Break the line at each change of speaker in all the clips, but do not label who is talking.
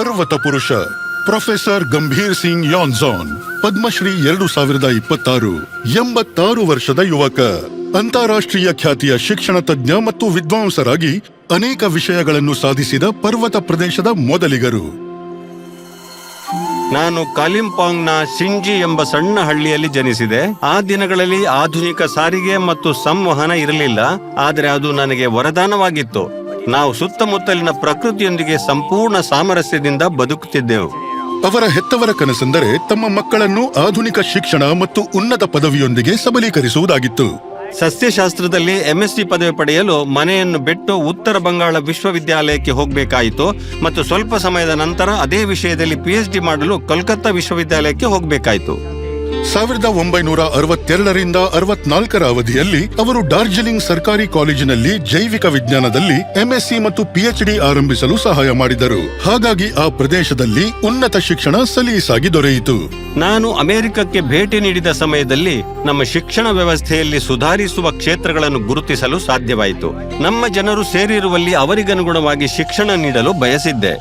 ಪರ್ವತ ಪುರುಷ ಪ್ರೊಫೆಸರ್ ಗಂಭೀರ್ ಸಿಂಗ್ ಯಾನ್ಸಾನ್, ಪದ್ಮಶ್ರೀ 2026, 86 ವರ್ಷದ ಯುವಕ, ಅಂತಾರಾಷ್ಟ್ರೀಯ ಖ್ಯಾತಿಯ ಶಿಕ್ಷಣ ತಜ್ಞ ಮತ್ತು ವಿದ್ವಾಂಸರಾಗಿ ಅನೇಕ ವಿಷಯಗಳನ್ನು ಸಾಧಿಸಿದ ಪರ್ವತ ಪ್ರದೇಶದ ಮೊದಲಿಗರು.
ನಾನು ಕಾಲಿಂಪಾಂಗ್ನ ಸಿಂಜಿ ಎಂಬ ಸಣ್ಣ ಹಳ್ಳಿಯಲ್ಲಿ ಜನಿಸಿದೆ. ಆ ದಿನಗಳಲ್ಲಿ ಆಧುನಿಕ ಸಾರಿಗೆ ಮತ್ತು ಸಂವಹನ ಇರಲಿಲ್ಲ, ಆದರೆ ಅದು ನನಗೆ ವರದಾನವಾಗಿತ್ತು. ನಾವು ಸುತ್ತಮುತ್ತಲಿನ ಪ್ರಕೃತಿಯೊಂದಿಗೆ ಸಂಪೂರ್ಣ ಸಾಮರಸ್ಯದಿಂದ ಬದುಕುತ್ತಿದ್ದೆವು.
ಅವರ ಹೆತ್ತವರ ಕನಸೆಂದರೆ ತಮ್ಮ ಮಕ್ಕಳನ್ನು ಆಧುನಿಕ ಶಿಕ್ಷಣ ಮತ್ತು ಉನ್ನತ ಪದವಿಯೊಂದಿಗೆ ಸಬಲೀಕರಿಸುವುದಾಗಿತ್ತು.
ಸಸ್ಯಶಾಸ್ತ್ರದಲ್ಲಿ MSc ಪದವಿ ಪಡೆಯಲು ಮನೆಯನ್ನು ಬಿಟ್ಟು ಉತ್ತರ ಬಂಗಾಳ ವಿಶ್ವವಿದ್ಯಾಲಯಕ್ಕೆ ಹೋಗಬೇಕಾಯಿತು ಮತ್ತು ಸ್ವಲ್ಪ ಸಮಯದ ನಂತರ ಅದೇ ವಿಷಯದಲ್ಲಿ PhD ಮಾಡಲು ಕೋಲ್ಕತ್ತಾ ವಿಶ್ವವಿದ್ಯಾಲಯಕ್ಕೆ ಹೋಗಬೇಕಾಯಿತು.
1962ರಿಂದ 64ರ ಅವಧಿಯಲ್ಲಿ ಅವರು ಡಾರ್ಜಿಲಿಂಗ್ ಸರ್ಕಾರಿ ಕಾಲೇಜಿನಲ್ಲಿ ಜೈವಿಕ ವಿಜ್ಞಾನದಲ್ಲಿ MSc ಮತ್ತು PhD ಆರಂಭಿಸಲು ಸಹಾಯ ಮಾಡಿದರು. ಹಾಗಾಗಿ ಆ ಪ್ರದೇಶದಲ್ಲಿ ಉನ್ನತ ಶಿಕ್ಷಣ ಸಲೀಸಾಗಿ ದೊರೆಯಿತು.
ನಾನು ಅಮೆರಿಕಕ್ಕೆ ಭೇಟಿ ನೀಡಿದ ಸಮಯದಲ್ಲಿ ನಮ್ಮ ಶಿಕ್ಷಣ ವ್ಯವಸ್ಥೆಯಲ್ಲಿ ಸುಧಾರಿಸುವ ಕ್ಷೇತ್ರಗಳನ್ನು ಗುರುತಿಸಲು ಸಾಧ್ಯವಾಯಿತು. ನಮ್ಮ ಜನರು ಸೇರಿರುವಲ್ಲಿ ಅವರಿಗನುಗುಣವಾಗಿ ಶಿಕ್ಷಣ ನೀಡಲು ಬಯಸಿದ್ದೆ.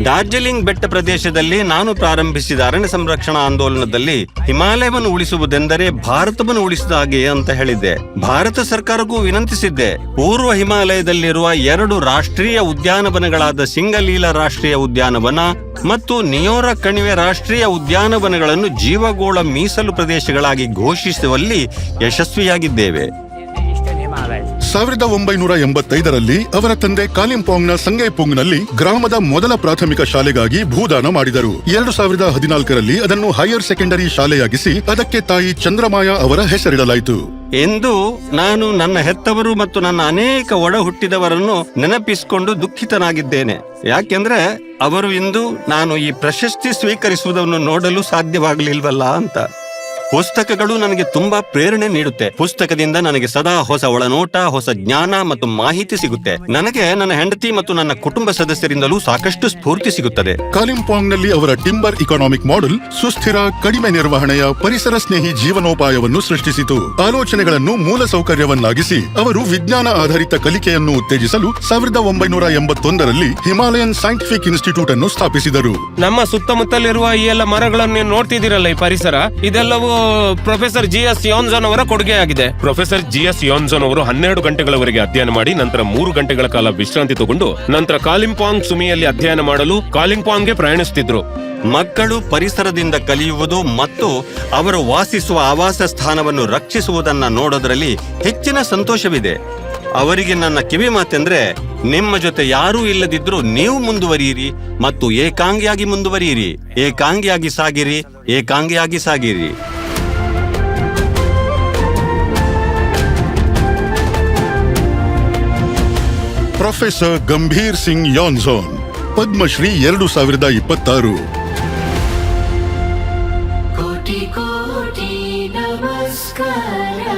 ಡಾರ್ಜಿಲಿಂಗ್ ಬೆಟ್ಟ ಪ್ರದೇಶದಲ್ಲಿ ನಾನು ಪ್ರಾರಂಭಿಸಿದ ಅರಣ್ಯ ಸಂರಕ್ಷಣಾ ಆಂದೋಲನದಲ್ಲಿ ಹಿಮಾಲಯವನ್ನು ಉಳಿಸುವುದೆಂದರೆ ಭಾರತವನ್ನು ಉಳಿಸಿದ ಹಾಗೆ ಅಂತ ಹೇಳಿದ್ದೆ. ಭಾರತ ಸರ್ಕಾರಕ್ಕೂ ವಿನಂತಿಸಿದ್ದೆ, ಪೂರ್ವ ಹಿಮಾಲಯದಲ್ಲಿರುವ 2 ರಾಷ್ಟ್ರೀಯ ಉದ್ಯಾನವನಗಳಾದ ಸಿಂಗಲೀಲಾ ರಾಷ್ಟ್ರೀಯ ಉದ್ಯಾನವನ ಮತ್ತು ನಿಯೋರ ಕಣಿವೆ ರಾಷ್ಟ್ರೀಯ ಉದ್ಯಾನವನಗಳನ್ನು ಜೀವಗೋಳ ಮೀಸಲು ಪ್ರದೇಶಗಳಾಗಿ ಘೋಷಿಸುವಲ್ಲಿ ಯಶಸ್ವಿಯಾಗಿದ್ದೇವೆ.
1985ರಲ್ಲಿ ಅವರ ತಂದೆ ಕಾಲಿಂಪಾಂಗ್ನ ಸಂಗೈಪುಂಗ್ನಲ್ಲಿ ಗ್ರಾಮದ ಮೊದಲ ಪ್ರಾಥಮಿಕ ಶಾಲೆಗಾಗಿ ಭೂದಾನ ಮಾಡಿದರು. 2014ರಲ್ಲಿ ಅದನ್ನು ಹೈಯರ್ ಸೆಕೆಂಡರಿ ಶಾಲೆಯಾಗಿಸಿ ಅದಕ್ಕೆ ತಾಯಿ ಚಂದ್ರಮಾಯಾ ಅವರ ಹೆಸರಿಡಲಾಯಿತು.
ಎಂದು ನಾನು ನನ್ನ ಹೆತ್ತವರು ಮತ್ತು ನನ್ನ ಅನೇಕ ಒಡ ಹುಟ್ಟಿದವರನ್ನು ನೆನಪಿಸಿಕೊಂಡು ದುಃಖಿತನಾಗಿದ್ದೇನೆ. ಯಾಕೆಂದ್ರೆ ಅವರು ಇಂದು ನಾನು ಈ ಪ್ರಶಸ್ತಿ ಸ್ವೀಕರಿಸುವುದನ್ನು ನೋಡಲು ಸಾಧ್ಯವಾಗಲಿಲ್ವಲ್ಲ ಅಂತ. ಪುಸ್ತಕಗಳು ನನಗೆ ತುಂಬಾ ಪ್ರೇರಣೆ ನೀಡುತ್ತೆ. ಪುಸ್ತಕದಿಂದ ನನಗೆ ಸದಾ ಹೊಸ ಒಳನೋಟ, ಹೊಸ ಜ್ಞಾನ ಮತ್ತು ಮಾಹಿತಿ ಸಿಗುತ್ತೆ. ನನಗೆ ನನ್ನ ಹೆಂಡತಿ ಮತ್ತು ನನ್ನ ಕುಟುಂಬ ಸದಸ್ಯರಿಂದಲೂ ಸಾಕಷ್ಟು ಸ್ಫೂರ್ತಿ ಸಿಗುತ್ತದೆ.
ಕಾಲಿಂಪಾಂಗ್ನಲ್ಲಿ ಅವರ ಟಿಂಬರ್ ಇಕಾನಾಮಿಕ್ ಮಾಡೆಲ್ ಸುಸ್ಥಿರ, ಕಡಿಮೆ ನಿರ್ವಹಣೆಯ, ಪರಿಸರ ಸ್ನೇಹಿ ಜೀವನೋಪಾಯವನ್ನು ಸೃಷ್ಟಿಸಿತು. ಆಲೋಚನೆಗಳನ್ನು ಮೂಲ ಸೌಕರ್ಯವನ್ನಾಗಿಸಿ ಅವರು ವಿಜ್ಞಾನ ಆಧಾರಿತ ಕಲಿಕೆಯನ್ನು ಉತ್ತೇಜಿಸಲು 1981ರಲ್ಲಿ ಹಿಮಾಲಯನ್ ಸೈಂಟಿಫಿಕ್ ಇನ್ಸ್ಟಿಟ್ಯೂಟ್ ಅನ್ನು ಸ್ಥಾಪಿಸಿದರು.
ನಮ್ಮ ಸುತ್ತಮುತ್ತಲಿರುವ ಈ ಎಲ್ಲ ಮರಗಳನ್ನು ನೋಡ್ತಿದ್ದೀರಲ್ಲ, ಈ ಪರಿಸರ ಇದೆಲ್ಲವೂ ಪ್ರೊಫೆಸರ್ GS ಯಾನ್ಸಾನ್ ಅವರ ಕೊಡುಗೆಯಾಗಿದೆ.
ಪ್ರೊಫೆಸರ್ GS ಯಾನ್ಸಾನ್ ಅವರು 12 ಗಂಟೆಗಳವರೆಗೆ ಅಧ್ಯಯನ ಮಾಡಿ ನಂತರ 3 ಗಂಟೆಗಳ ಕಾಲ ವಿಶ್ರಾಂತಿ ತಗೊಂಡು ನಂತರ ಕಾಲಿಂಪಾಂಗ್ ಸುಮಿಯಲ್ಲಿ ಅಧ್ಯಯನ ಮಾಡಲು ಕಾಲಿಂಪಾಂಗ್ಗೆ ಪ್ರಯಾಣಿಸುತ್ತಿದ್ರು.
ಮಕ್ಕಳು ಪರಿಸರದಿಂದ ಕಲಿಯುವುದು ಮತ್ತು ಅವರು ವಾಸಿಸುವ ಆವಾಸ ಸ್ಥಾನವನ್ನು ರಕ್ಷಿಸುವುದನ್ನ ನೋಡೋದ್ರಲ್ಲಿ ಹೆಚ್ಚಿನ ಸಂತೋಷವಿದೆ. ಅವರಿಗೆ ನನ್ನ ಕಿವಿ ಮಾತೆಂದ್ರೆ, ನಿಮ್ಮ ಜೊತೆ ಯಾರೂ ಇಲ್ಲದಿದ್ರೂ ನೀವು ಮುಂದುವರಿಯಿರಿ ಮತ್ತು ಏಕಾಂಗಿಯಾಗಿ ಮುಂದುವರಿಯಿರಿ. ಏಕಾಂಗಿಯಾಗಿ ಸಾಗಿರಿ, ಏಕಾಂಗಿಯಾಗಿ ಸಾಗಿರಿ.
ಪ್ರೊಫೆಸರ್ ಗಂಭೀರ್ ಸಿಂಗ್ ಯಾನ್ಸಾನ್, ಪದ್ಮಶ್ರೀ 2026.
ಕೋಟಿ ಕೋಟಿ ನಮಸ್ಕಾರ.